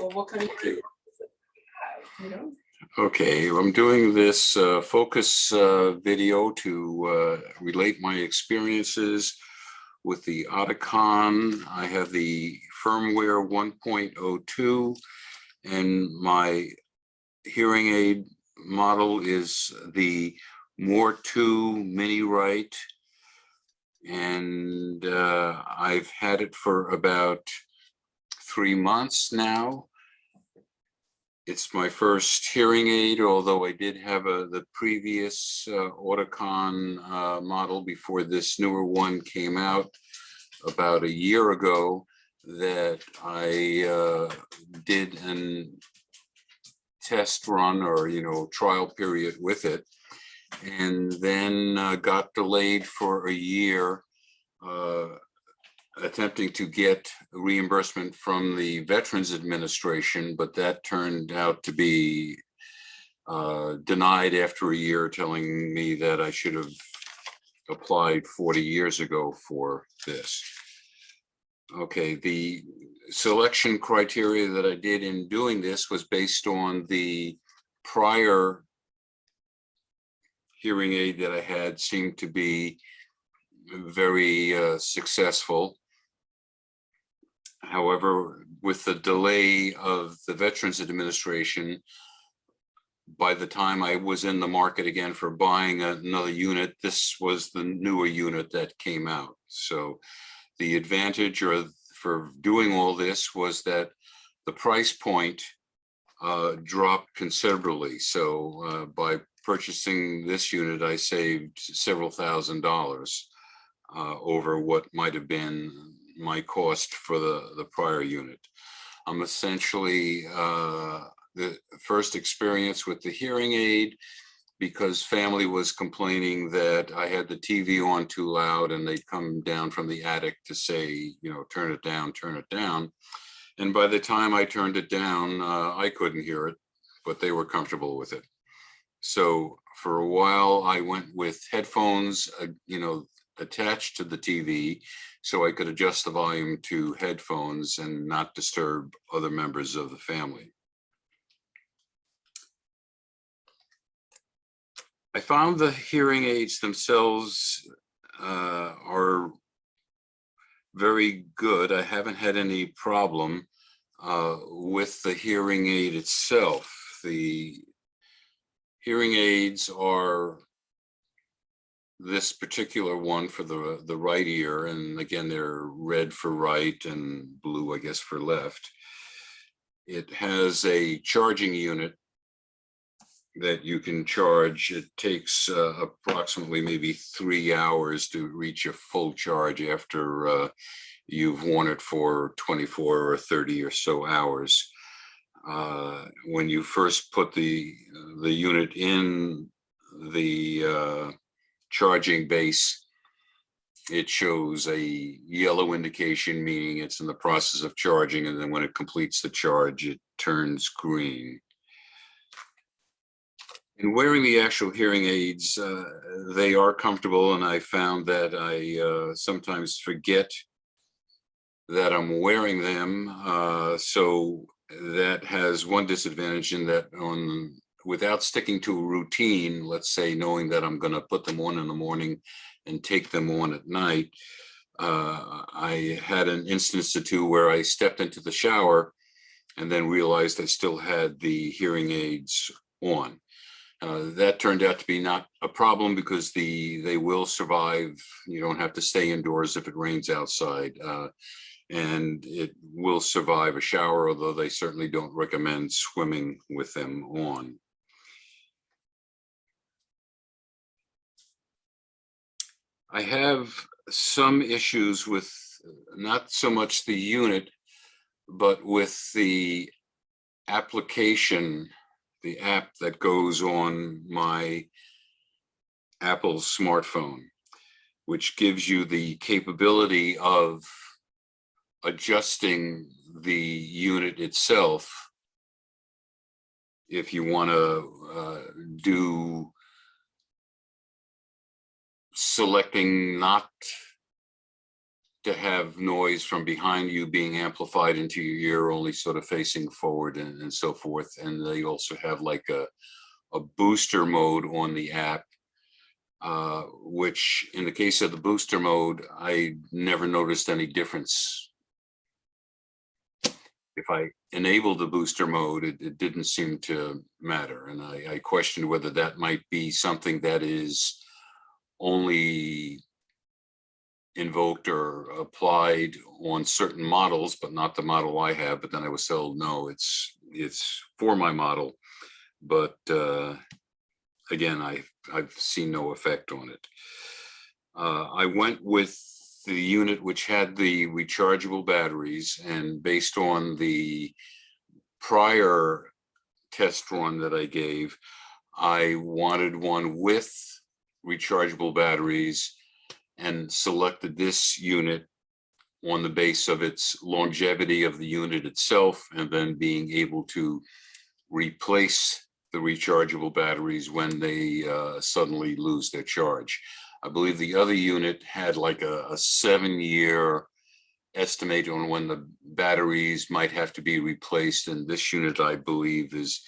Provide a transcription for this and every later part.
Well, what kind of Okay, I'm doing this focus video to relate my experiences with the Oticon. I have the firmware 1.02 and my hearing aid model is the More 2 Mini Right, and I've had it for about 3 months now. It's my first hearing aid, although I did have the previous Oticon model before this newer one came out about a year ago that I did an test run or, trial period with it, and then got delayed for a year attempting to get reimbursement from the Veterans Administration, but that turned out to be denied after a year, telling me that I should have applied 40 years ago for this. Okay, the selection criteria that I did in doing this was based on the prior hearing aid that I had seemed to be very successful. However, with the delay of the Veterans Administration, by the time I was in the market again for buying another unit, this was the newer unit that came out. So the advantage for doing all this was that the price point dropped considerably. So by purchasing this unit, I saved several $1,000s over what might have been my cost for the prior unit. I'm essentially the first experience with the hearing aid because family was complaining that I had the TV on too loud and they'd come down from the attic to say, turn it down, turn it down. And by the time I turned it down, I couldn't hear it, but they were comfortable with it. So for a while I went with headphones, attached to the TV, so I could adjust the volume to headphones and not disturb other members of the family. I found the hearing aids themselves are very good. I haven't had any problem with the hearing aid itself. The hearing aids are this particular one for the right ear, and again they're red for right and blue, I guess, for left. It has a charging unit that you can charge. It takes approximately maybe 3 hours to reach a full charge after you've worn it for 24 or 30 or so hours. When you first put the unit in the charging base, it shows a yellow indication, meaning it's in the process of charging, and then when it completes the charge, it turns green. In wearing the actual hearing aids, they are comfortable, and I found that I sometimes forget that I'm wearing them. So that has one disadvantage in that without sticking to a routine, let's say knowing that I'm going to put them on in the morning and take them on at night, I had an instance or two where I stepped into the shower and then realized I still had the hearing aids on. That turned out to be not a problem because they will survive. You don't have to stay indoors if it rains outside. And it will survive a shower, although they certainly don't recommend swimming with them on. I have some issues with not so much the unit, but with the application, the app that goes on my Apple smartphone, which gives you the capability of adjusting the unit itself if you want to do selecting not to have noise from behind you being amplified into your ear, only sort of facing forward and so forth. And they also have like a booster mode on the app, which in the case of the booster mode, I never noticed any difference. If I enabled the booster mode, it didn't seem to matter. And I questioned whether that might be something that is only invoked or applied on certain models, but not the model I have. But then I was told, no, it's for my model. But again, I've seen no effect on it. I went with the unit which had the rechargeable batteries, and based on the prior test run that I gave, I wanted one with rechargeable batteries and selected this unit on the base of its longevity of the unit itself, and then being able to replace the rechargeable batteries when they suddenly lose their charge. I believe the other unit had like a 7-year estimate on when the batteries might have to be replaced, and this unit, I believe, is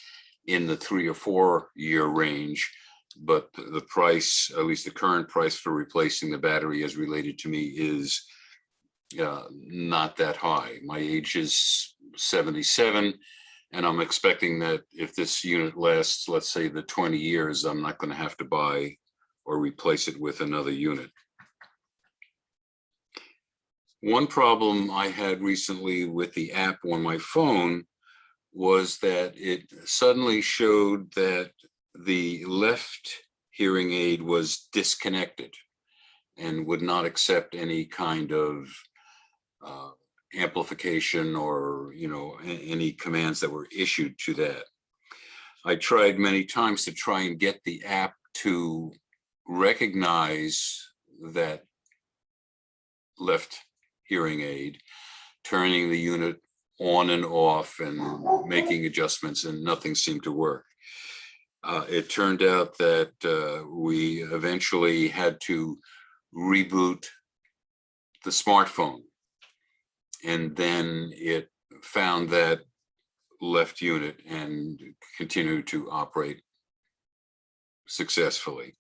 in the 3 or 4 year range. But the price, at least the current price for replacing the battery as related to me, is not that high. My age is 77, and I'm expecting that if this unit lasts, let's say, the 20 years, I'm not going to have to buy or replace it with another unit. One problem I had recently with the app on my phone was that it suddenly showed that the left hearing aid was disconnected and would not accept any kind of amplification or, any commands that were issued to that. I tried many times to try and get the app to recognize that left hearing aid, turning the unit on and off and making adjustments, and nothing seemed to work. It turned out that we eventually had to reboot the smartphone, and then it found that left unit and continued to operate successfully.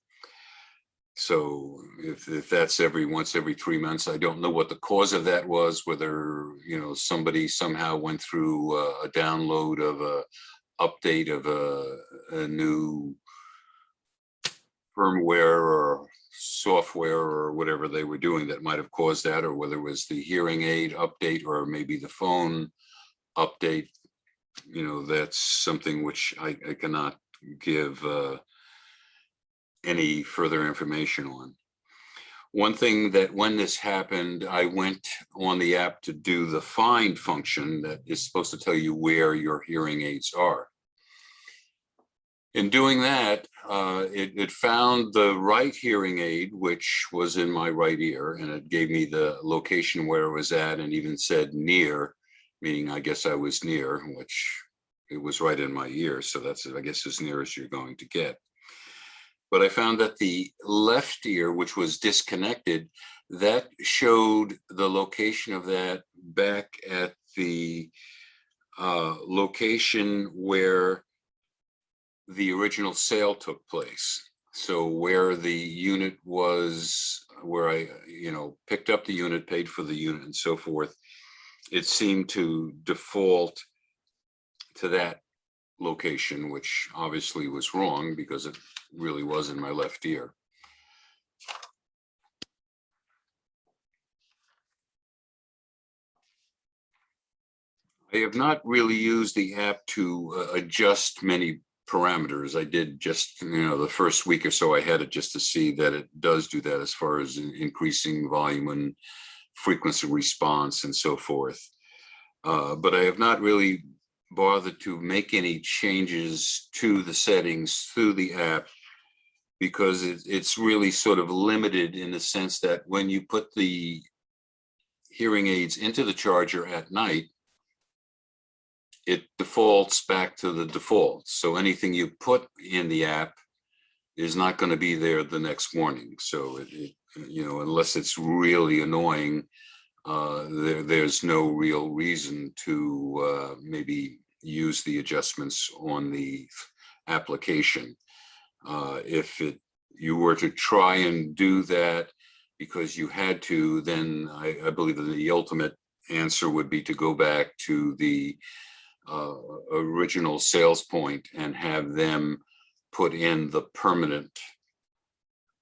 So if that's once every 3 months, I don't know what the cause of that was, whether, somebody somehow went through a download of a update of a new firmware or software or whatever they were doing that might have caused that, or whether it was the hearing aid update or maybe the phone update. That's something which I cannot give any further information on. One thing that when this happened, I went on the app to do the find function that is supposed to tell you where your hearing aids are. In doing that, it found the right hearing aid, which was in my right ear, and it gave me the location where it was at, and even said near, meaning I guess I was near, which it was right in my ear. So that's, I guess, as near as you're going to get. But I found that the left ear, which was disconnected, that showed the location of that back at the location where the original sale took place. So where the unit was, where I, picked up the unit, paid for the unit, and so forth, it seemed to default to that location, which obviously was wrong because it really was in my left ear. I have not really used the app to adjust many parameters. I did just, the first week or so I had it just to see that it does do that as far as increasing volume and frequency response and so forth. But I have not really bothered to make any changes to the settings through the app, because it's really sort of limited in the sense that when you put the hearing aids into the charger at night, it defaults back to the default. So anything you put in the app is not going to be there the next morning. So it unless it's really annoying, there's no real reason to maybe use the adjustments on the application. If you were to try and do that because you had to, then I believe that the ultimate answer would be to go back to the original sales point and have them put in the permanent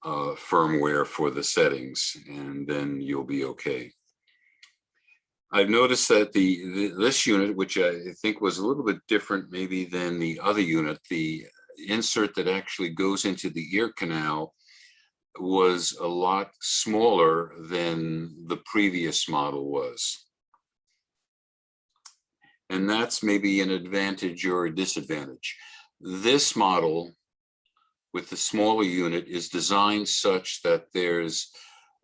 firmware for the settings, and then you'll be okay. I've noticed that this unit, which I think was a little bit different maybe than the other unit, the insert that actually goes into the ear canal was a lot smaller than the previous model was. And that's maybe an advantage or a disadvantage. This model with the smaller unit is designed such that there's,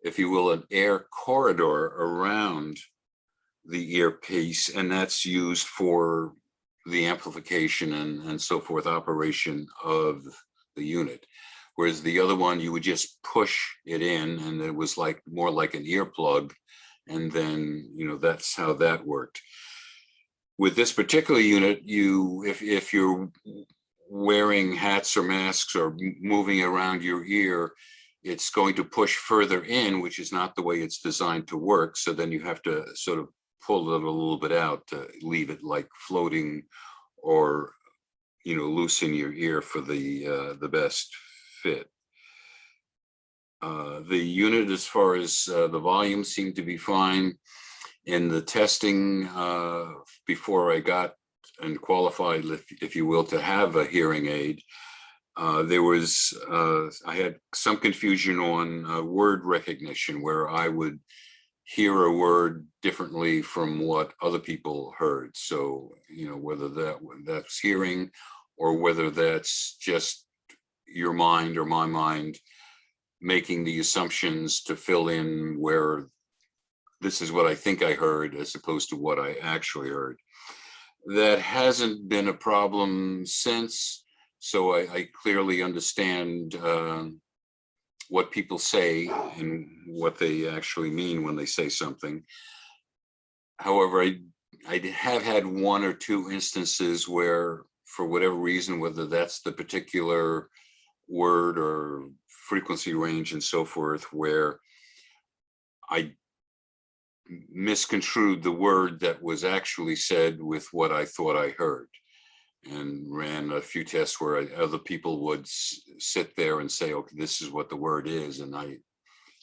if you will, an air corridor around the earpiece, and that's used for the amplification and so forth operation of the unit. Whereas the other one, you would just push it in and it was like more like an earplug. And then, that's how that worked. With this particular unit, if you're wearing hats or masks or moving around your ear, it's going to push further in, which is not the way it's designed to work. So then you have to sort of pull it a little bit out to leave it like floating, or loosen your ear for the best fit. The unit, as far as the volume, seemed to be fine. In the testing before I got and qualified, if you will, to have a hearing aid, I had some confusion on word recognition, where I would hear a word differently from what other people heard. So, whether that's hearing or whether that's just your mind or my mind making the assumptions to fill in where this is what I think I heard as opposed to what I actually heard. That hasn't been a problem since, so I clearly understand what people say and what they actually mean when they say something. However, I have had one or two instances where, for whatever reason, whether that's the particular word or frequency range and so forth, where I misconstrued the word that was actually said with what I thought I heard, and ran a few tests where other people would sit there and say, okay, this is what the word is. And I,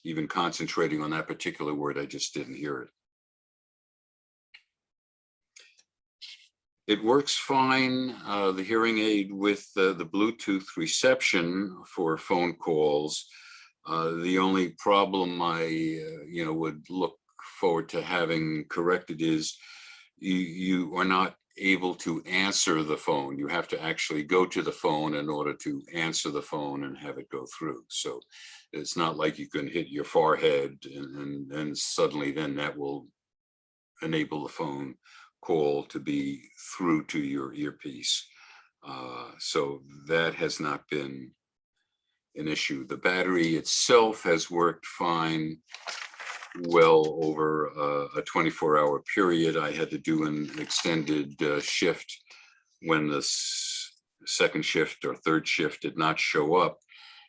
even concentrating on that particular word, I just didn't hear it. It works fine, the hearing aid, with the Bluetooth reception for phone calls. The only problem I would look forward to having corrected is you are not able to answer the phone. You have to actually go to the phone in order to answer the phone and have it go through. So it's not like you can hit your forehead and suddenly then that will enable the phone call to be through to your earpiece. So that has not been an issue. The battery itself has worked fine well over a 24-hour period. I had to do an extended shift when the second shift or third shift did not show up,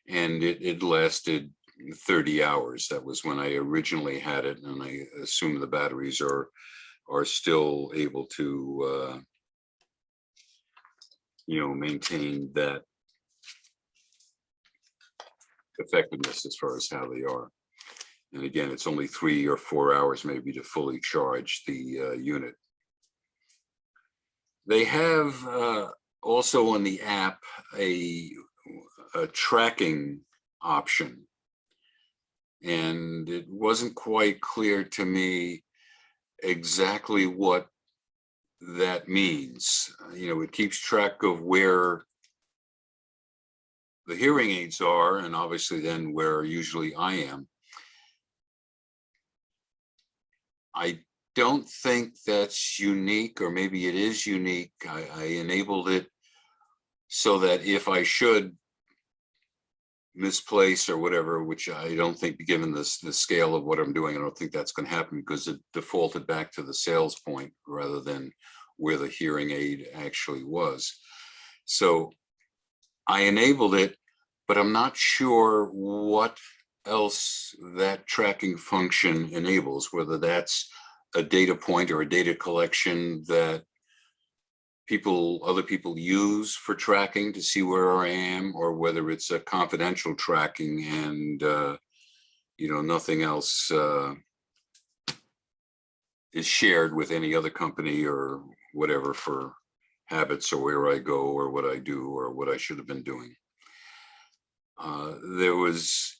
and it lasted 30 hours. That was when I originally had it, and I assume the batteries are still able to maintain that effectiveness as far as how they are. And again, it's only 3 or 4 hours maybe to fully charge the unit. They have also on the app a tracking option, and it wasn't quite clear to me exactly what that means. It keeps track of where the hearing aids are, and obviously then where usually I am. I don't think that's unique, or maybe it is unique. I enabled it so that if I should misplaced or whatever, which I don't think, given the scale of what I'm doing, I don't think that's going to happen, because it defaulted back to the sales point rather than where the hearing aid actually was. So I enabled it, but I'm not sure what else that tracking function enables, whether that's a data point or a data collection that other people use for tracking to see where I am, or whether it's a confidential tracking and nothing else is shared with any other company or whatever for habits or where I go or what I do or what I should have been doing. There was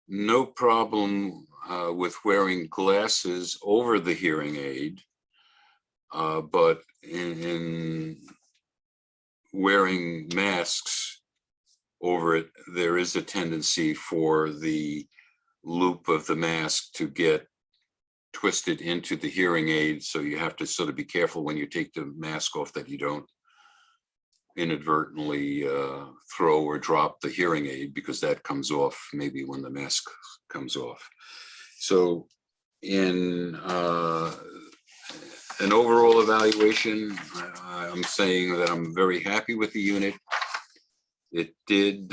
no problem with wearing glasses over the hearing aid, but in wearing masks over it, there is a tendency for the loop of the mask to get twisted into the hearing aid. So you have to sort of be careful when you take the mask off that you don't inadvertently throw or drop the hearing aid, because that comes off maybe when the mask comes off. So in an overall evaluation, I'm saying that I'm very happy with the unit. It did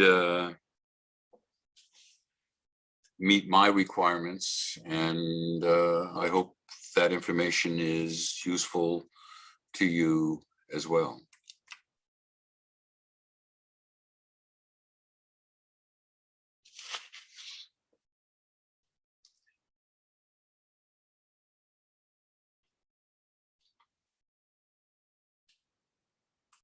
meet my requirements, and I hope that information is useful to you as well.